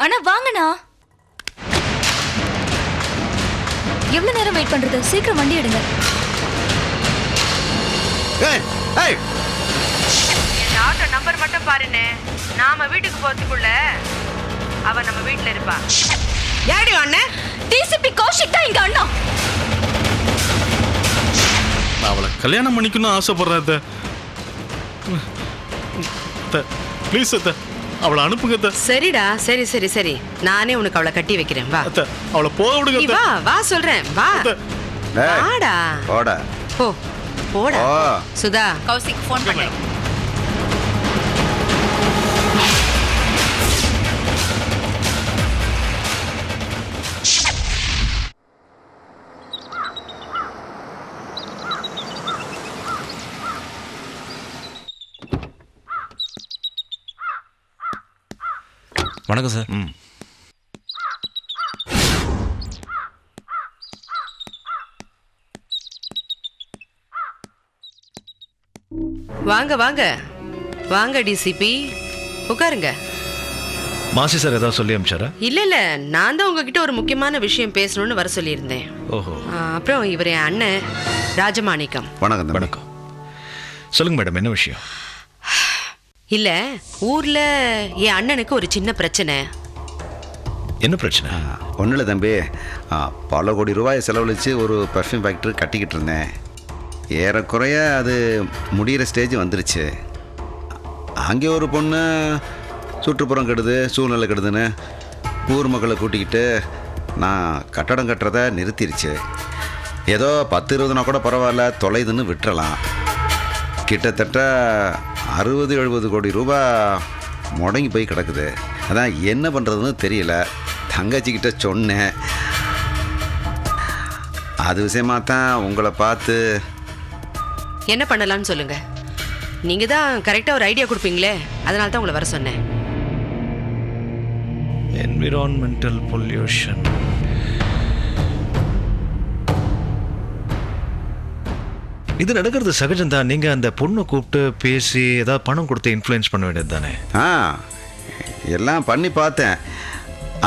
அண்ணா வாங்கண்ணா. எவ்வளவு நேரம் வெயிட் பண்றது? சீக்கிரம் வண்டி எடுங்க. ஆட்டோ நம்பர் மட்டும் பாருன்னு. நாம வீட்டுக்கு போறதுக்குள்ள அவ நம்ம வீட்டுல இருப்பா. யாடி அண்ணன்? டிசிபி கௌஷிக் தான் இங்க அண்ணா. அவளை கல்யாணம் பண்ணிக்கணும்னு ஆசைப்படுறேன். ப்ளீஸ் அத்தை, அவளை அனுப்புங்க. சரிடா, சரி சரி சரி, நானே உனக்கு அவளை கட்டி வைக்கிறேன். வா அவளை போக விடுங்க. வா வா சொல்றேன், வா வாடா. போடா போ போடா. சுதா, கௌஷிக் ஃபோன் பண்ணு. வணக்கம் சார். வாங்க வாங்க வாங்க டிசிபி, உட்காருங்க. மாசி சார் ஏதாவது சொல்லி அனுப்பிச்சாரா? இல்ல இல்ல, நான் தான் உங்ககிட்ட ஒரு முக்கியமான விஷயம் பேசணும்னு வர சொல்லியிருந்தேன். ஓஹோ. அப்புறம் இவர் என் அண்ணன் ராஜமாணிக்கம். வணக்கம். வணக்கம். சொல்லுங்க மேடம், என்ன விஷயம்? இல்ல, ஊர்ல என் அண்ணனுக்கு ஒரு சின்ன பிரச்சனை. என்ன பிரச்சனை? ஒன்றும் இல்லை தம்பி, பல கோடி ரூபாயை செலவழித்து ஒரு பர்ஃப்யூம் ஃபேக்ட்ரி கட்டிக்கிட்டு இருந்தேன். ஏறக்குறைய அது முடிகிற ஸ்டேஜ் வந்துருச்சு. அங்கே ஒரு பொண்ணு சுற்றுப்புறம் கெடுது, சூழ்நிலை கெடுதுன்னு ஊர் மக்களை கூட்டிக்கிட்டு நான் கட்டடம் கட்டுறதை நிறுத்திடுச்சு. ஏதோ 10-20 கூட பரவாயில்ல, தொலைதுன்னு விட்டுறலாம். கிட்டத்தட்ட 60-70 கோடி ரூபா முடங்கி போய் கிடக்குது. அதான் என்ன பண்ணுறதுன்னு தெரியல. தங்கச்சிக்கிட்ட சொன்னேன். அது விஷயமா தான் உங்களை பார்த்து. என்ன பண்ணலாம்னு சொல்லுங்க. நீங்க தான் கரெக்டா ஒரு ஐடியா கொடுப்பீங்களே, அதனால தான் உங்களை வர சொன்னேன். Environmental pollution. இது நடக்கிறது சகஜம்தான். நீங்கள் அந்த பொண்ணை கூப்பிட்டு பேசி ஏதாவது பணம் கொடுத்து இன்ஃப்ளூயன்ஸ் பண்ண வேண்டியது தானே? எல்லாம் பண்ணி பார்த்தேன்,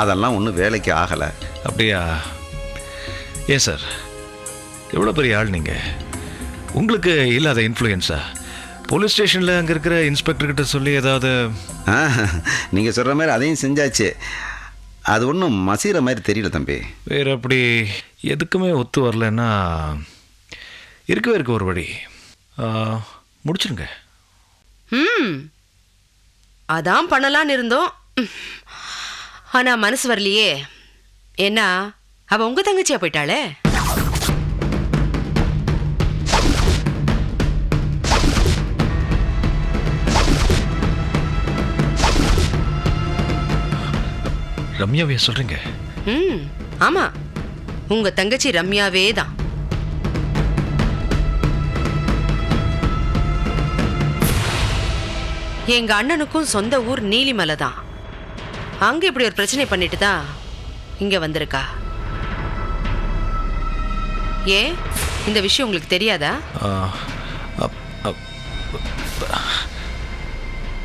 அதெல்லாம் ஒன்றும் வேலைக்கு ஆகலை. அப்படியா? ஏன் சார், எவ்வளோ பெரிய ஆள் நீங்கள், உங்களுக்கு இல்லாத இன்ஃப்ளூயன்ஸா? போலீஸ் ஸ்டேஷனில் அங்கே இருக்கிற இன்ஸ்பெக்டர்கிட்ட சொல்லி ஏதாவது? நீங்கள் சொல்கிற மாதிரி அதையும் செஞ்சாச்சு. அது ஒன்றும் மசீர மாதிரி தெரியல தம்பி. வேறு அப்படி எதுக்குமே ஒத்து வரலன்னா இருக்கவே இருக்க ஒரு வழி. முடிச்சிருங்க. அதான் பண்ணலான்னு இருந்தோம். ஆனா மனசு வரலையே. ஏன்னா அவ உங்க தங்கச்சியா போயிட்டாளே. ரம்யாவையா சொல்றீங்க? ஆமா, உங்க தங்கச்சி ரம்யாவே தான். எங்க அண்ணனுக்கும் சொந்த ஊர் நீலிமலை தான். அங்க இப்படி ஒரு பிரச்சனை பண்ணிட்டு தான் இங்க வந்திருக்கா. ஏன் இந்த விஷயம் உங்களுக்கு தெரியாதா?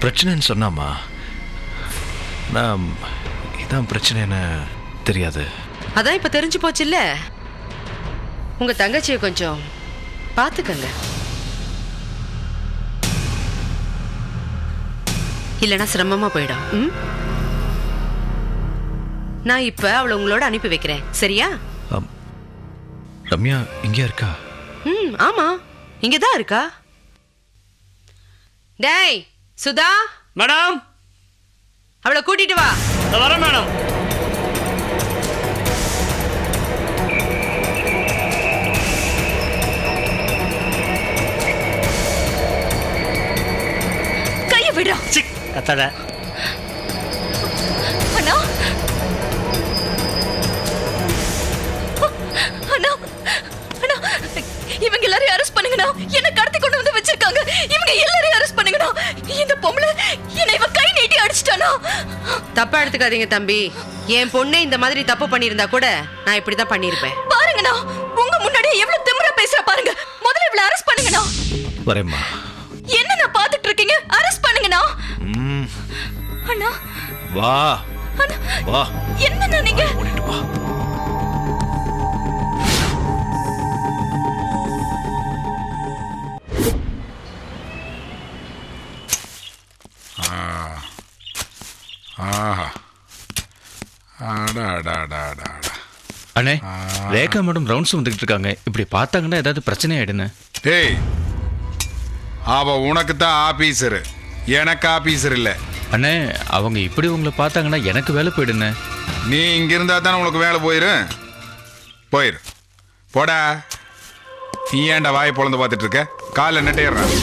பிரச்சனைன்னு சொன்னாமா, நான் இதான் பிரச்சனைன்னு தெரியாது. அதான் இப்ப தெரிஞ்சு போச்சுல்ல. உங்க தங்கச்சியை கொஞ்சம் பாத்துக்கங்க, இல்லைன்னா சிரமமா போயிடும். நான் இப்ப அவளை உங்களோட அனுப்பி வைக்கிறேன், சரியா? ரம்யா இங்கே இருக்கா? ஆமா, இங்கதான் இருக்கா. டேய் சுதா. மேடம், அவளை கூட்டிட்டு வா. வரேன் மேடம். கைய விடுறா. கத்தாத. அண்ணா, அண்ணா, அண்ணா, இவங்க எல்லாரையும் அரெஸ்ட் பண்ணுங்கண்ணா. என்ன கடத்தி கொண்டு வந்து வச்சிருக்காங்க. இவங்க எல்லாரையும் அரெஸ்ட் பண்ணுங்கண்ணா. இந்த பொம்பளை என்ன இவ கை நீட்டி அடிச்சிட்டானா. தப்பா எடுத்துக்காதீங்க தம்பி. என் பொண்ணே இந்த மாதிரி தப்பு பண்ணியிருந்தா கூட நான் இப்படிதான் பண்ணிருப்பேன். பாருங்கண்ணா, உங்க முன்னாடியே எவ்வளவு திமிரா பேசுற பாருங்க. முதல்ல இவளை அரெஸ்ட் பண்ணுங்கண்ணா. வரேம்மா. என்ன நான் பாத்துட்டு இருக்கீங்க? அரெஸ்ட் பண்ணுங்கண்ணா. ம், அண்ணா வா. வா என்னண்ணா நீங்க ஓடிட்டு வா. ஆஹா அடா அண்ணே ரேகா மேடம் ரவுண்ட்ஸ் வந்துகிட்டு இருக்காங்க. இப்படி பார்த்தாங்கன்னா ஏதாவது பிரச்சனை ஆயிடுன்னு. டேய், அவ உனக்கு தான் ஆபீசரு, எனக்கு ஆபீசர் இல்லை. அண்ணே அவங்க இப்படி உங்களை பார்த்தாங்கன்னா எனக்கு வேலை போயிடுண்ணே. நீ இங்க இருந்தா தானே உனக்கு வேலை போயிரு. போடா. நீ ஏன்டா வாயை பொழந்து பார்த்துட்டு இருக்க? காலில் நெட்டையிடுறான்.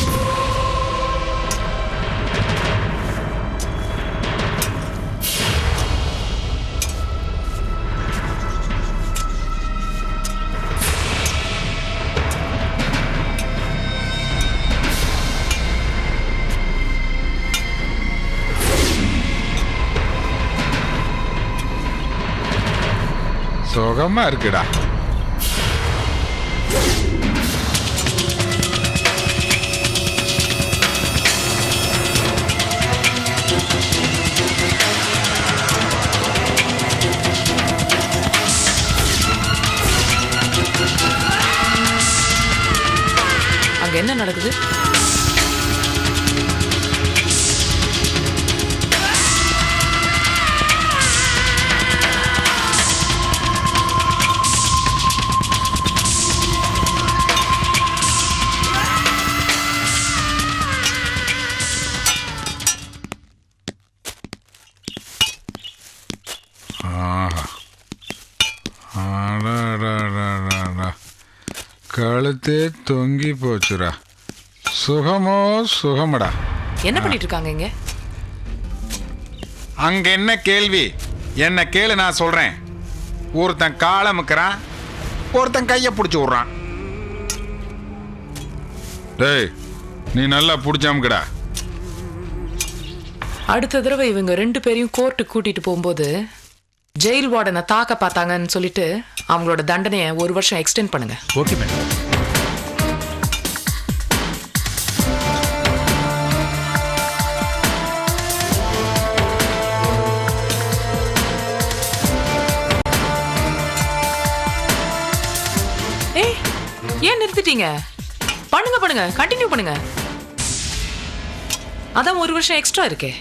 சுகமா இருக்குடா. அங்க என்ன நடக்குது? கழுத்தே தொங்கி போச்சுடா. சுகமோ சுகமடா. என்ன பண்ணிட்டு இருக்காங்க இங்க? அங்க என்ன கேள்வி? என்ன கேளு, நான் சொல்றேன். ஒருத்தன் காலை முக்கிறான், ஒருத்தன் கையை பிடிச்சி விடுறான். டேய், நீ நல்லா பிடிச்சாமுக்கடா. அடுத்த தடவை இவங்க 2 பேரையும் கோர்ட்டுக்கு கூட்டிட்டு போகும்போது ஜெயில் வார்டனை தாக்க பார்த்தாங்கன்னு சொல்லிட்டு அவங்களோட தண்டனையை 1 வருஷம் எக்ஸ்டெண்ட் பண்ணுங்க. Okay madam. ஏய், ஏன் நிறுத்திட்டீங்க? பண்ணுங்க, கண்டினியூ பண்ணுங்க. அதான் 1 வருஷம் எக்ஸ்ட்ரா இருக்கே.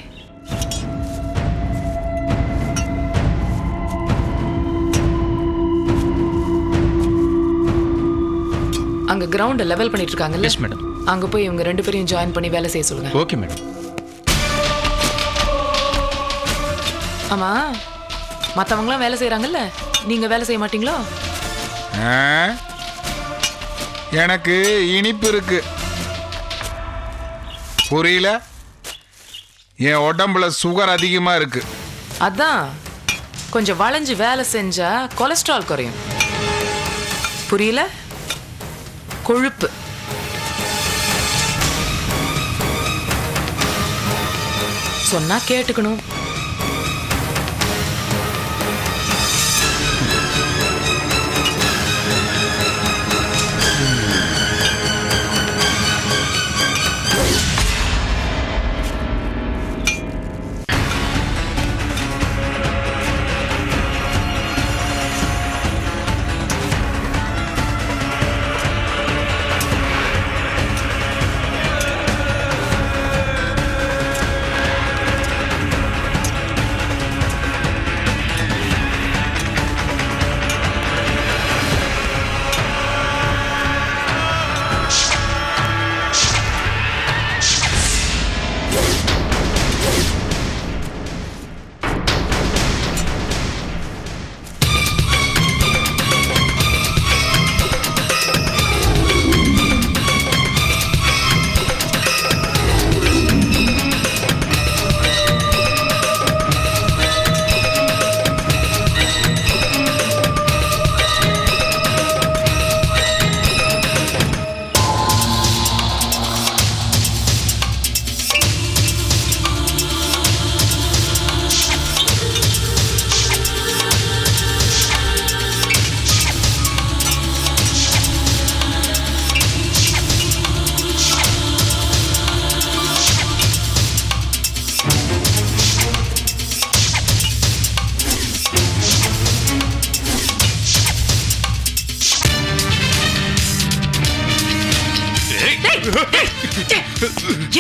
அங்க கிரவுண்ட லெவல் பண்ணிட்டு இருக்காங்கல்ல? Yes madam. அங்க போய் இவங்க 2 பேரையும் ஜாயின் பண்ணி வேலை செய்ய சொல்லுங்க. Okay madam. ஆமா, மத்தவங்களாம் வேலை செய்யறாங்கல்ல, நீங்க வேலை செய்ய மாட்டீங்களோ? எனக்கு இனிப்பு இருக்கு, புரியல? என் உடம்புல சுகர் அதிகமா இருக்கு. அதான் கொஞ்சம் வளைஞ்சு வேலை செஞ்சா கொலஸ்ட்ரால் குறையும். புரியல? கொழுப்பு. சொன்னா கேட்டுக்கணும்.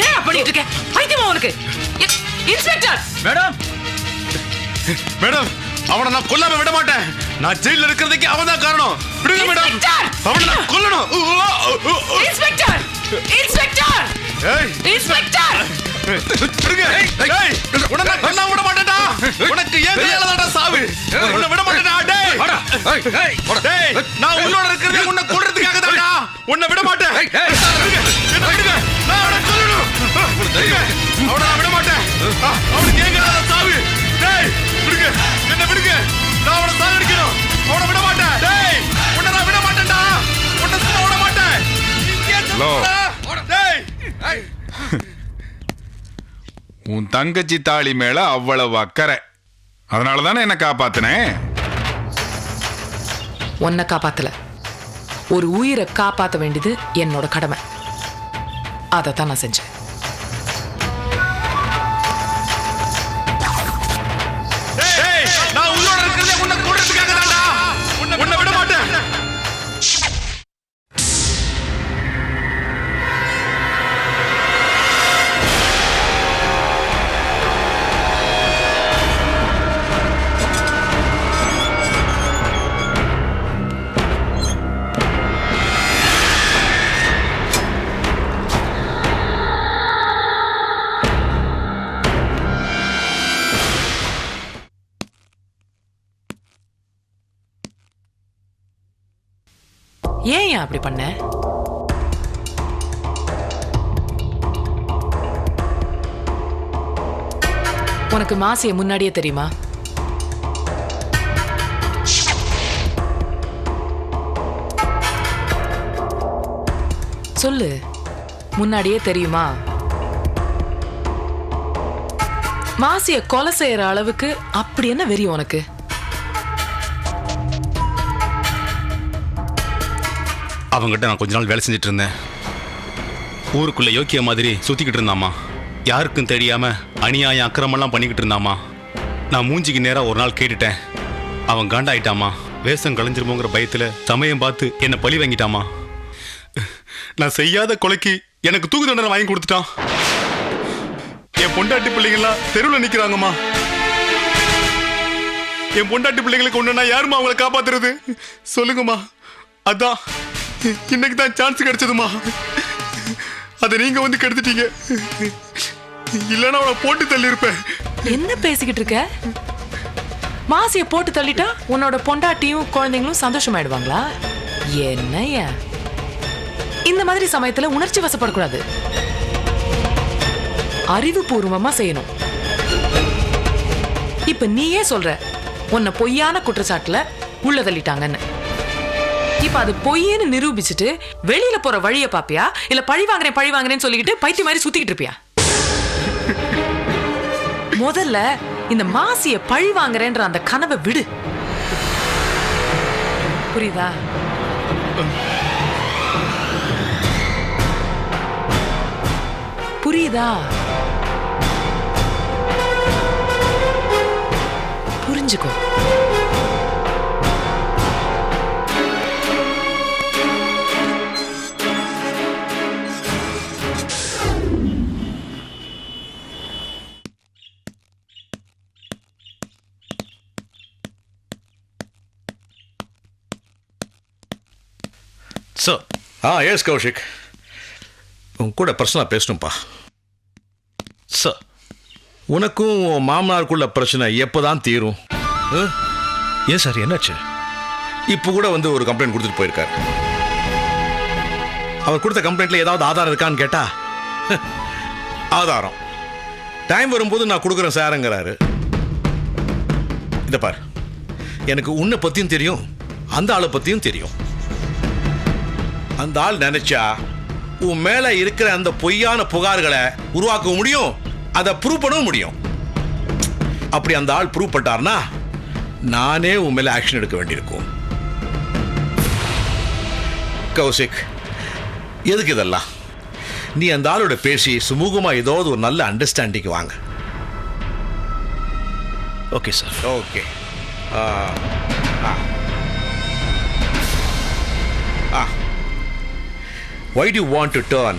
ஏன் பண்ணிட்டு இருக்க? பைத்தியமா உனக்கு? இன்ஸ்பெக்டர் மேடம் மேடம் அவனை நான் கொல்லாம விட மாட்டேன். நான் ஜெயில இருக்கிறதுக்கு அவன் தான் காரணம். விடுங்க மேடம். இன்ஸ்பெக்டர்! அவனை நான் கொல்லணும். இன்ஸ்பெக்டர் இன்ஸ்பெக்டர் ஏய் இன்ஸ்பெக்டர் விடுங்க. ஏய் உன்னை நான் கொல்லாம விட மாட்டேன்டா. உனக்கு ஏன் கையால தான்டா சாவு. உன்னை விட மாட்டேன்டா. டேய் டேய் நான் உன்னோட இருக்கிறதே உன்னை கொல்றதுக்காக தான்டா. உன்னை விட மாட்டேன். என்ன விடுங்க. நான் அவனை கொல்லணும். அவனை நான் விட மாட்டேன். அவனுக்கு ஏன் கையால சாவு. டேய் விடுங்க. என்ன விடுங்க. நான் அவனை சாகடிக்கணும். அவனை விட மாட்டேன். டேய் உன்னை நான் விட மாட்டேன்டா. உன்னை சும்மா விட மாட்டேன். ஹலோ. டேய் உன் தங்கச்சி தாலி மேல அவ்வளவு அக்கறை, அதனால தானே என்ன காப்பாத்தினேன். உன்னை காப்பாத்தல, ஒரு உயிரை காப்பாத்த வேண்டியது என்னோட கடமை. அதைத்தான் நான் செஞ்சேன். டேய் நான் உன்னோட இருக்கிறதே உன்னை கொல்றதுக்காக தான்டா. உன்னை விட மாட்டேன். ஏன் அப்படி பண்ண? உனக்கு மாசிய முன்னாடியே தெரியுமா? சொல்லு, முன்னாடியே தெரியுமா? மாசிய கொலை செய்யற அளவுக்கு அப்படி என்ன வெறி உனக்கு? அவங்ககிட்ட நான் கொஞ்ச நாள் வேலை செஞ்சுட்டு இருந்தேன். ஊருக்குள்ள யோக்கிய மாதிரி சுத்திக்கிட்டு இருந்தாமா. யாருக்கும் தெரியாம அநியாயம் அக்கிரமெல்லாம் பண்ணிக்கிட்டு இருந்தாமா. நான் மூஞ்சிக்கு நேரா ஒரு நாள் கேட்டுட்டேன். அவன் காண்டாயிட்டாமா. வேஷம் கலைஞ்சிருமோங்கிற பயத்துல சமயம் பார்த்து என்னை பழி வாங்கிட்டாமா. நான் செய்யாத கொலைக்கு எனக்கு தூக்கு தண்டனை வாங்கி கொடுத்துட்டான். என் பொண்டாட்டி பிள்ளைங்களாம் தெருவில் நிக்கிறாங்கம்மா. என் பொண்டாட்டி பிள்ளைங்களுக்கு ஒண்ணுன்னா யாருமா அவங்களை காப்பாத்துறது சொல்லுங்கம்மா. அதான் இன்னைக்கு தான் சான்ஸ் கிடைச்சதுமா. அதை நீங்க வந்து கெடுத்துட்டீங்க. இல்லைன்னா அவனை போட்டு தள்ளி இருப்பேன். என்ன பேசிக்கிட்டு இருக்க? மாசிய போட்டு தள்ளிட்டா உன்னோட பொண்டாட்டியும் குழந்தைங்களும் சந்தோஷமாயிடுவாங்களா? என்னையா இந்த மாதிரி சமயத்துல உணர்ச்சி வசப்படக்கூடாது. அறிவுபூர்வமா செய்யணும். இப்ப நீயே சொல்ற உன்னை பொய்யான குற்றச்சாட்டுல உள்ள தள்ளிட்டாங்கன்னு. இப்ப அது பொய்யன்னு நிரூபிச்சுட்டு வெளியில போற வழிய பாப்பியா, இல்ல பழி வாங்குறேன்னு சொல்லிக்கிட்டு பைத்திய மாதிரி சுத்திக்கிட்டு இருப்பியா? முதல்ல இந்த மாசிய பழி வாங்குறேன்ற அந்த கனவை விடு. புரியுதா? புரியுதா? புரிஞ்சுக்கோ. சார். எஸ் கௌஷிக், உன் கூட பர்சனலாக பேசணும்ப்பா. சார், உனக்கும் உன் மாமனாருக்குள்ள பிரச்சனை எப்போதான் தீரும்? ஏன் சார் என்னாச்சு? இப்போ கூட வந்து ஒரு கம்ப்ளைண்ட் கொடுத்துட்டு போயிருக்காரு. அவர் கொடுத்த கம்ப்ளைண்ட்ல ஏதாவது ஆதாரம் இருக்கான்னு கேட்டா ஆதாரம் டைம் வரும்போது நான் கொடுக்குறேன் சாருங்கிறாரு. இதை பார், எனக்கு உன்னை பற்றியும் தெரியும், அந்த ஆளை பற்றியும் தெரியும். அந்த ஆள் நினைச்சா உன் மேல இருக்கிற அந்த பொய்யான புகார்களை உருவாக்க முடியும், அதை ப்ரூவ் பண்ணவும் முடியும். அப்படி அந்த ஆள் ப்ரூவ் பண்ணிட்டார்னா நானே உன் மேல ஆக்ஷன் எடுக்க வேண்டியிருக்கும். கௌசிக், எதுக்கு இதெல்லாம்? நீ அந்த ஆளோட பேசி சுமூகமா ஏதாவது ஒரு நல்ல அண்டர்ஸ்டாண்டிங் வாங்க. Okay sir. Okay. Why do you want to turn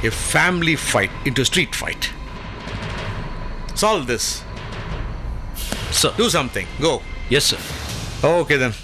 a family fight into a street fight. Solve this. Sir. Do something. Go. Yes, sir. Okay then.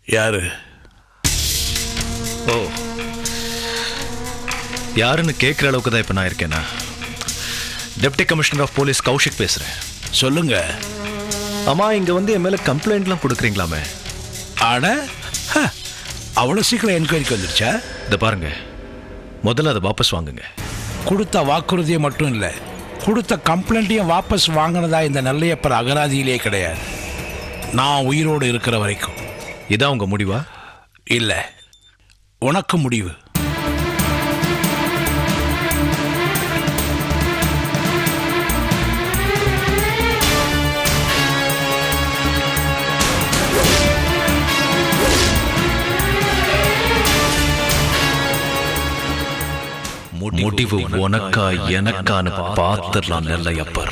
யாரு? ஓ, யாருன்னு கேட்குற அளவுக்கு தான் இப்போ நான் இருக்கேனா? Deputy commissioner of police Kaushik பேசுகிறேன். சொல்லுங்க. அம்மா இங்கே வந்து என் மேலே கம்ப்ளைண்ட்லாம் கொடுக்குறீங்களாமே? ஆட அவ்வளோ சீக்கிரம் என்கொயரிக்கு வந்துருச்சா? இதை பாருங்க, முதல்ல அதை வாபஸ் வாங்குங்க. கொடுத்த வாக்குறுதியை மட்டும் இல்லை, கொடுத்த கம்ப்ளைண்ட்டையும் வாபஸ் வாங்கினதா இந்த நல்லையப்பர் அகராதியிலே கிடையாது. நான் உயிரோடு இருக்கிற வரைக்கும். இதான் உங்க முடிவா? இல்லை, உனக்கு முடிவு. முடிவு உனக்கா எனக்கான்னு பார்த்துடலாம் நெல்லையப்பர்.